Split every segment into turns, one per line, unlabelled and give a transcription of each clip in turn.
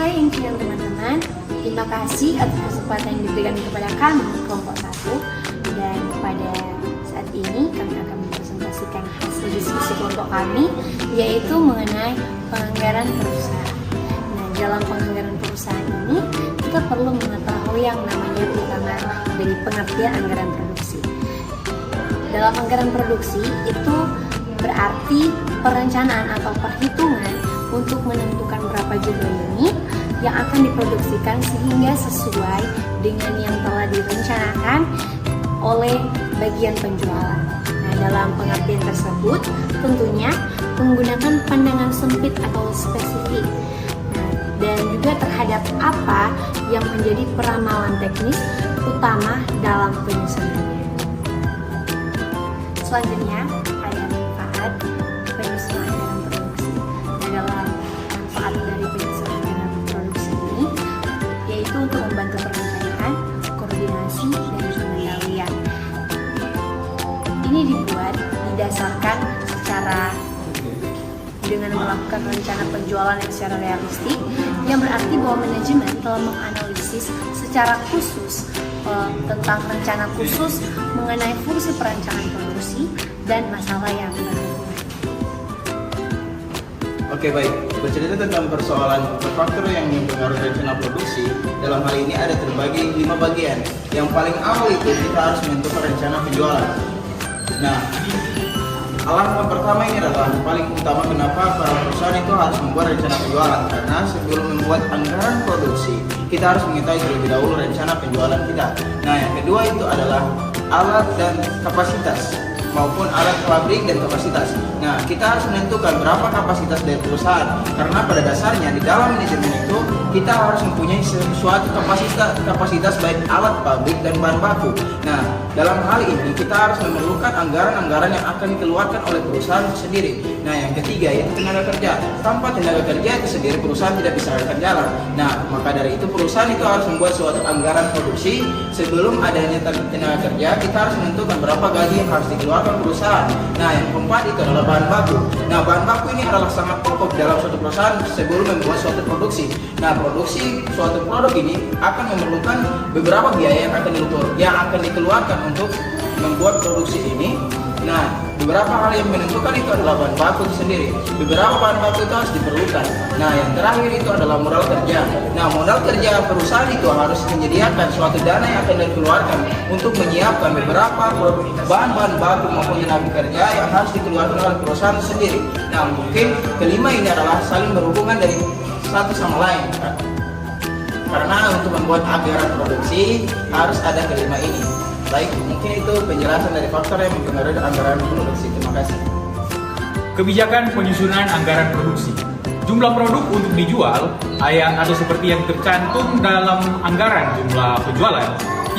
Hai impian teman-teman, terima kasih atas kesempatan yang diberikan kepada kami kelompok 1. Dan pada saat ini kami akan mempresentasikan hasil diskusi kelompok kami, yaitu mengenai penganggaran perusahaan. Nah, dalam penganggaran perusahaan ini kita perlu mengetahui yang namanya pertama dari pengertian anggaran produksi. Dalam anggaran produksi itu berarti perencanaan atau perhitungan untuk menentukan berapa jumlah unit yang akan diproduksikan sehingga sesuai dengan yang telah direncanakan oleh bagian penjualan. Nah, dalam pengertian tersebut tentunya menggunakan pandangan sempit atau spesifik. Nah, dan juga terhadap apa yang menjadi peramalan teknis utama dalam penyusunannya. Selanjutnya ada manfaat penyusunan anggaran produksi. Nah, dalam manfaat dari penyusunan anggaran produksi ini yaitu untuk membantu perencanaan, koordinasi, dan pengendalian. Ini dibuat didasarkan secara dengan melakukan rencana penjualan yang secara realistik, yang berarti bahwa manajemen telah menganalisis secara khusus tentang rencana khusus mengenai fungsi perencanaan produksi dan masalah yang berhubungan.
Oke, baik. Bercerita tentang persoalan faktor yang mempengaruhi rencana produksi, dalam hal ini ada terbagi 5 bagian. Yang paling awal itu kita harus menentukan rencana penjualan. Nah, langkah pertama ini adalah paling utama kenapa para perusahaan itu harus membuat rencana penjualan, karena sebelum membuat anggaran produksi kita harus mengetahui terlebih dahulu rencana penjualan kita. Nah, yang kedua itu adalah alat dan kapasitas maupun alat pabrik dan kapasitas. Nah, kita harus menentukan berapa kapasitas dari perusahaan, karena pada dasarnya di dalam manajemen itu kita harus mempunyai suatu kapasitas baik alat pabrik dan bahan baku. Nah, dalam hal ini kita harus memerlukan anggaran-anggaran yang akan dikeluarkan oleh perusahaan sendiri. Nah, yang ketiga yaitu tenaga kerja. Tanpa tenaga kerja itu sendiri perusahaan tidak bisa akan jalan. Nah, maka dari itu perusahaan itu harus membuat suatu anggaran produksi. Sebelum adanya tenaga kerja, kita harus menentukan berapa gaji yang harus dikeluarkan perusahaan. Nah, yang keempat itu adalah bahan baku. Nah, bahan baku ini adalah sangat pokok dalam suatu perusahaan sebelum membuat suatu produksi. Nah, produksi suatu produk ini akan memerlukan beberapa biaya yang akan dikeluarkan untuk membuat produksi ini. Nah, beberapa hal yang menentukan itu adalah bahan baku itu sendiri. Beberapa bahan baku itu harus diperlukan. Nah, yang terakhir itu adalah modal kerja. Nah, modal kerja perusahaan itu harus menyediakan suatu dana yang akan dikeluarkan untuk menyiapkan beberapa bahan-bahan baku maupun tenaga kerja yang harus dikeluarkan oleh perusahaan sendiri. Nah, mungkin kelima ini adalah saling berhubungan dari satu sama lain. Karena untuk membuat anggaran produksi harus ada kelima ini. Baik, mungkin itu penjelasan dari faktor yang mempengaruhi anggaran produksi. Terima kasih.
Kebijakan penyusunan anggaran produksi. Jumlah produk untuk dijual atau seperti yang tercantum dalam anggaran jumlah penjualan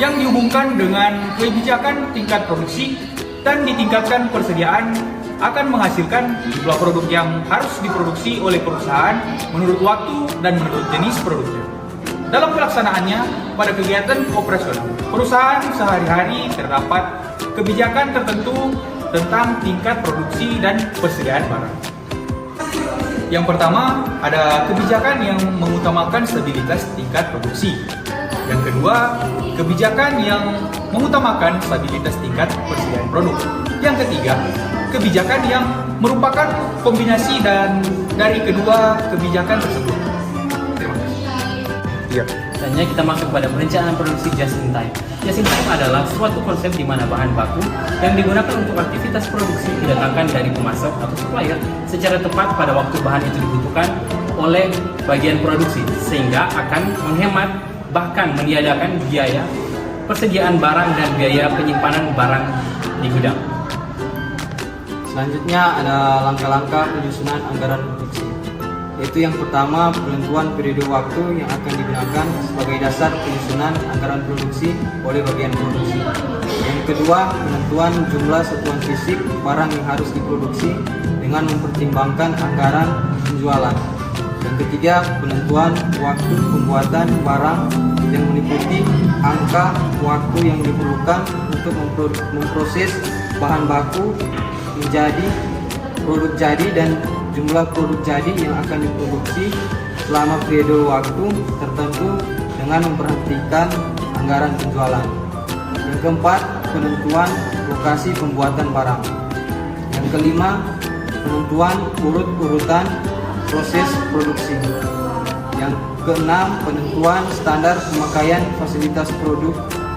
yang dihubungkan dengan kebijakan tingkat produksi dan ditingkatkan persediaan akan menghasilkan jumlah produk yang harus diproduksi oleh perusahaan menurut waktu dan menurut jenis produknya. Dalam pelaksanaannya, pada kegiatan operasional, perusahaan sehari-hari terdapat kebijakan tertentu tentang tingkat produksi dan persediaan barang. Yang pertama, ada kebijakan yang mengutamakan stabilitas tingkat produksi. Yang kedua, kebijakan yang mengutamakan stabilitas tingkat persediaan produk. Yang ketiga, kebijakan yang merupakan kombinasi dari kedua kebijakan tersebut. Terima kasih.
Ya. Selanjutnya kita masuk pada perencanaan produksi just in time. Just in time adalah suatu konsep di mana bahan baku yang digunakan untuk aktivitas produksi didatangkan dari pemasok atau supplier secara tepat pada waktu bahan itu dibutuhkan oleh bagian produksi, sehingga akan menghemat bahkan meniadakan biaya persediaan barang dan biaya penyimpanan barang di gudang.
Selanjutnya ada langkah-langkah penyusunan anggaran produksi. Yaitu yang pertama, penentuan periode waktu yang akan digunakan sebagai dasar penyusunan anggaran produksi oleh bagian produksi. Yang kedua, penentuan jumlah satuan fisik barang yang harus diproduksi dengan mempertimbangkan anggaran penjualan. Yang ketiga, penentuan waktu pembuatan barang yang meliputi angka waktu yang diperlukan untuk memproses bahan baku menjadi produk jadi dan jumlah produk jadi yang akan diproduksi selama periode waktu tertentu dengan memperhatikan anggaran penjualan. Yang keempat, penentuan lokasi pembuatan barang. Yang kelima, penentuan urut-urutan proses produksi. Yang keenam, penentuan standar pemakaian fasilitas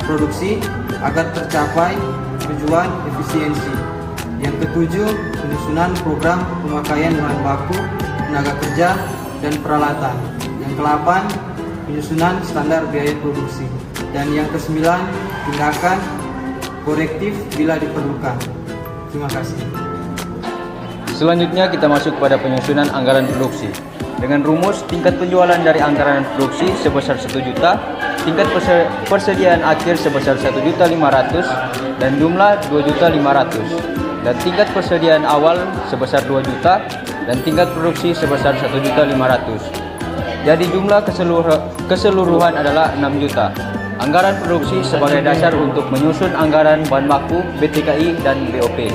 produksi agar tercapai tujuan efisiensi. Yang ketujuh, penyusunan program pemakaian bahan baku, tenaga kerja, dan peralatan. Yang ke-8, penyusunan standar biaya produksi. Dan yang ke-9, tindakan korektif bila diperlukan. Terima kasih.
Selanjutnya kita masuk pada penyusunan anggaran produksi. Dengan rumus tingkat penjualan dari anggaran produksi sebesar 1 juta, tingkat persediaan akhir sebesar 1.500.000 dan jumlah 2.500.000, dan tingkat persediaan awal sebesar 2 juta dan tingkat produksi sebesar 1.500.000. Jadi jumlah keseluruhan adalah 6 juta. Anggaran produksi sebagai dasar untuk menyusun anggaran bahan baku, BTKI dan BOP.